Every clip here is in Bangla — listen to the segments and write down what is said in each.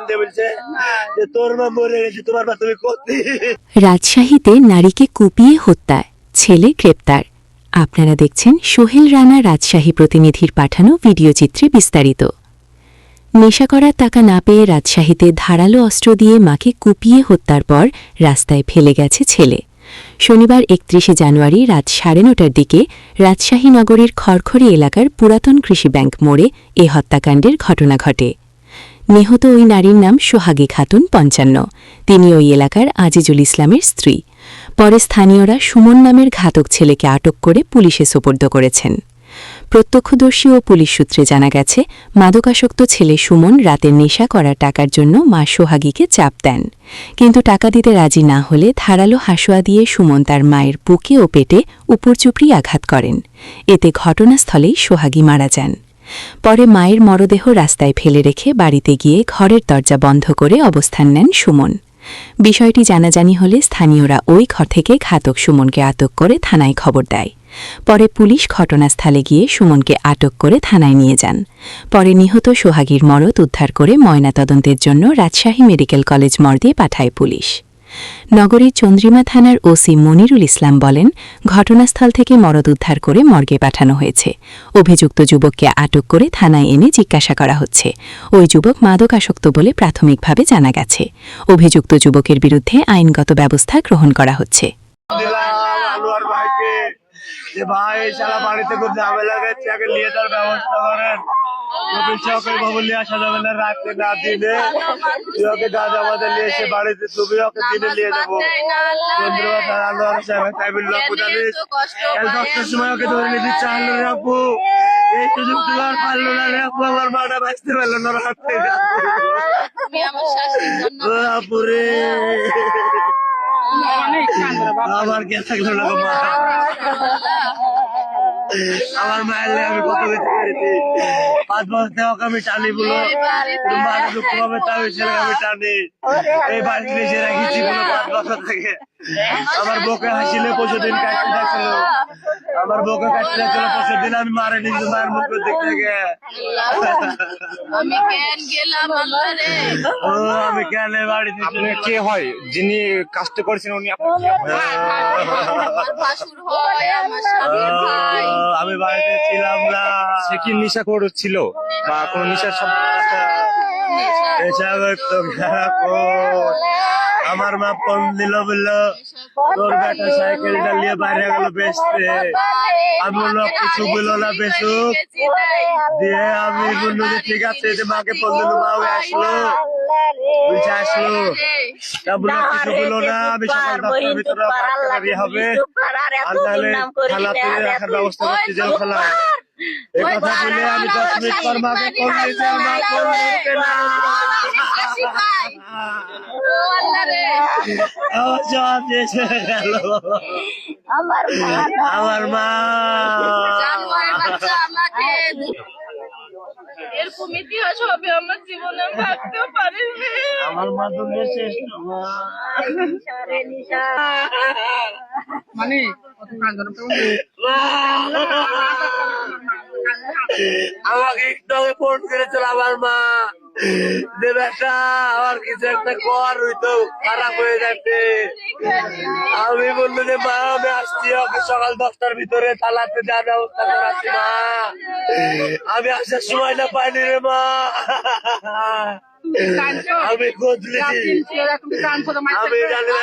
দিয়ে বলছে যে তোর মা মরে গেছে, তোমার মা তুমি কোথায়। রাজশাহীতে নারীকে কুপিয়ে হত্যায় ছেলে গ্রেপ্তার। আপনারা দেখছেন সোহেল রানা রাজশাহী প্রতিনিধির পাঠানো ভিডিও চিত্রে বিস্তারিত। নেশা করার টাকা না পেয়ে রাজশাহীতে ধারালো অস্ত্র দিয়ে মাকে কুপিয়ে হত্যার পর রাস্তায় ফেলে গেছে ছেলে। শনিবার ৩১ জানুয়ারি রাত ৯:৩০টার দিকে রাজশাহী নগরীর খড়খড়ি এলাকার পুরাতন কৃষি ব্যাংক মোড়ে এ হত্যাকাণ্ডের ঘটনা ঘটে। নিহত ওই নারীর নাম সোহাগী খাতুন ৫৫। তিনি ওই এলাকার আজিজুল ইসলামের স্ত্রী। পরে স্থানীয়রা সুমন নামের ঘাতক ছেলেকে আটক করে পুলিশে সোপর্দ করেছেন। প্রত্যক্ষদর্শী ও পুলিশ সূত্রে জানা গেছে, মাদকাসক্ত ছেলে সুমন রাতের নেশা করার টাকার জন্য মা সোহাগীকে চাপ দেন, কিন্তু টাকা দিতে রাজি না হলে ধারালো হাসুয়া দিয়ে সুমন তার মায়ের বুকে ও পেটে উপরচুপড়ি আঘাত করেন। এতে ঘটনাস্থলেই সোহাগী মারা যান। পরে মায়ের মরদেহ রাস্তায় ফেলে রেখে বাড়িতে গিয়ে ঘরের দরজা বন্ধ করে অবস্থান নেন সুমন। বিষয়টি জানাজানি হলে স্থানীয়রা ওই ঘর থেকে ঘাতক সুমনকে আটক করে থানায় খবর দেয়। পরে পুলিশ ঘটনাস্থলে গিয়ে সুমনকে আটক করে থানায় নিয়ে যান। পরে নিহত সোহাগীর মরদ উদ্ধার করে ময়নাতদন্তের জন্য রাজশাহী মেডিকেল কলেজ মর্গে পাঠায় পুলিশ। নগরীর চন্দ্রিমা থানার ওসি মনিরুল ইসলাম বলেন, ঘটনাস্থল থেকে মরদ উদ্ধার করে মর্গে পাঠানো হয়েছে। অভিযুক্ত যুবককে আটক করে থানায় এনে জিজ্ঞাসা করা হচ্ছে। ওই যুবক মাদকাসক্ত বলে প্রাথমিকভাবে জানা গেছে। অভিযুক্ত যুবকের বিরুদ্ধে আইনগত ব্যবস্থা গ্রহণ করা হচ্ছে। আনোয়ার ভাইকে যে ভাই সারা বাড়িতে খুব ঝামেলা গেছে, আগে নিয়ে যাওয়ার ব্যবস্থা করেন। বাবু নিয়ে আসা যাবে না রাতে না দিনে, তুই ওকে গাঁজা মাঝে নিয়ে এসে বাড়িতে, তুমি ওকে দিনে নিয়ে যাবো। আনোয়ার সাহেব তাইবুল্লাহ জানিস কাল 10টার সময় ওকে ধরে নিয়ে দিচ্ছে আনলো রে আপু। এই সুযোগ তুমি আর পারলো না রে আপু, আমার মাটা বাঁচতে পারলো না রাতে আপুরে। আমার কে থাকলো না মা, আমার মায়ের আমি কত বেঁচে পেরেছি। 5 বছর থেকে আমি টানি বলো, মার দুঃখ পাবে তাও ছেলে আমি টানি। এই বাড়িতে এসে রেখেছি বলো 5 বছর থেকে। আমার বউকে হাসিলে 25 দিন কাটতে যাচ্ছিল, আমার বউকে কাটতে যাচ্ছিল 25 দিন, আমি মারে নিজে মায়ের মুখ দেখতে গে আমি কেন বাড়িতে। কে হয় যিনি কাজটা করেছেন উনি আপনার আমি বাড়িতে ছিলাম না। সে কি নেশা ছিল বা কোন নেশার আমার মা ফোন দিল, বললো তোর বেটা সাইকেলটা নিয়ে বাইরে গেল বেচতে। আমি বললো কিছু বললো না বেচুক দিয়ে, আমি বললো যে ঠিক আছে, যে মাকে ফোন দিল, মা আসলো বলছে আসলো, তা বললো কিছু বললো না। আমি সকাল 10টার ভিতরে বিয়ে হবে আর তাহলে থানা তুলে রাখার ব্যবস্থা করছি, জেলখানা। এই কথা বলে আমি 10 মিনিট পর মাকে ফোন দিয়েছি, মা ফোন দিচ্ছে না। আমার জবাব দিয়েছে গেল আমার মা। এরকম ইতিহাস হবে আমার জীবনে ভাবতেও পারিনি। আমার মা দুনিয়ার শ্রেষ্ঠ মা। মানে আমাকে একটু আগে ফোন করেছিল আমার মা, যে বেটা আমার কিছু একটা কর, হইতো খারাপ হয়ে যাচ্ছে। আমি বললো যে মা আমি আসছি, ওকে সকাল 10টার ভিতরে চালাতে যা ব্যবস্থা করাচ্ছি মা। আমি আসার সময়টা পাইনি রে মা, আমি খোঁজ নিয়েছি, আমি জানি না।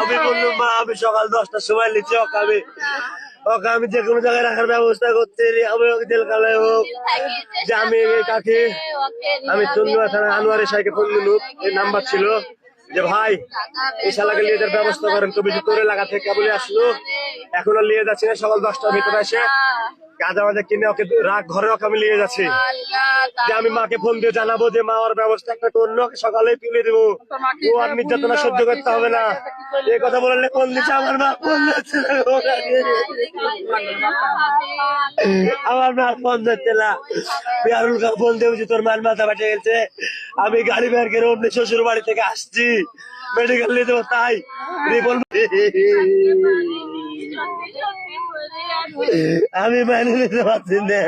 আমি বললাম মা আমি সকাল 10টার সময় নিচ্ছি, ওকে আমি যে কোনো জায়গায় রাখার ব্যবস্থা করছি, আমি ওকে জেলখানায় হোক। যে আমি কাকে আমি চন্দ্রিমা থানা আনোয়ারের সাহেবকে ফোন দিল, এই নাম্বার ছিল, যে ভাই এই শালাকে নিয়ে যাওয়ার ব্যবস্থা করেন। কবি তোর এলাকা থেকে বলে আসলো, এখনো নিয়ে যাচ্ছি না, সকাল 10টার ভিতরে এসে গাঁজা মাঝে কিনে ওকে ঘরে ওকে আমি নিয়ে যাচ্ছি। যে আমি মাকে ফোন দিয়ে জানাবো যে মা ওর ব্যবস্থা একটা করলো, সকালে তুলে দেবো, ও আর নির্যাতনা সহ্য করতে হবে না। এই কথা বললে ফোন দিচ্ছে আমার মা, ফোন দিচ্ছে না, আমার মা ফোন দিচ্ছে না। পিয়ারুল কা ফোন দেবছি, তোর মার মাথা ফাটে গেছে, আমি গাড়ি বের করে অন্য শ্বশুর বাড়ি থেকে আসছি, মেডিকেল নিয়ে দেবো, তাই আমি মেনে নিতে পারছি না।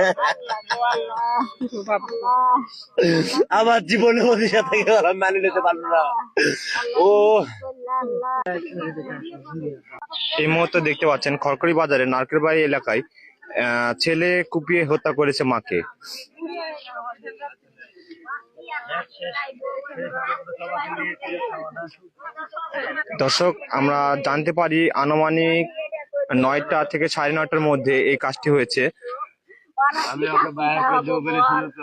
আমার জীবনে ওদের সাথে গেলাম, মেনে নিতে পারলো না। ও এই মুহূর্তে দেখতে পাচ্ছেন খড়খড়ি বাজারে নারকেলবাড়ি এলাকায় ছেলে কুপিয়ে হত্যা করেছে মাকে। দর্শক, আমরা জানতে পারি আনুমানিক 9টা থেকে 9:30টার মধ্যে এই কাজটি হয়েছে। আমি ওকে বাইরে করে দেবো বলেছিল তো,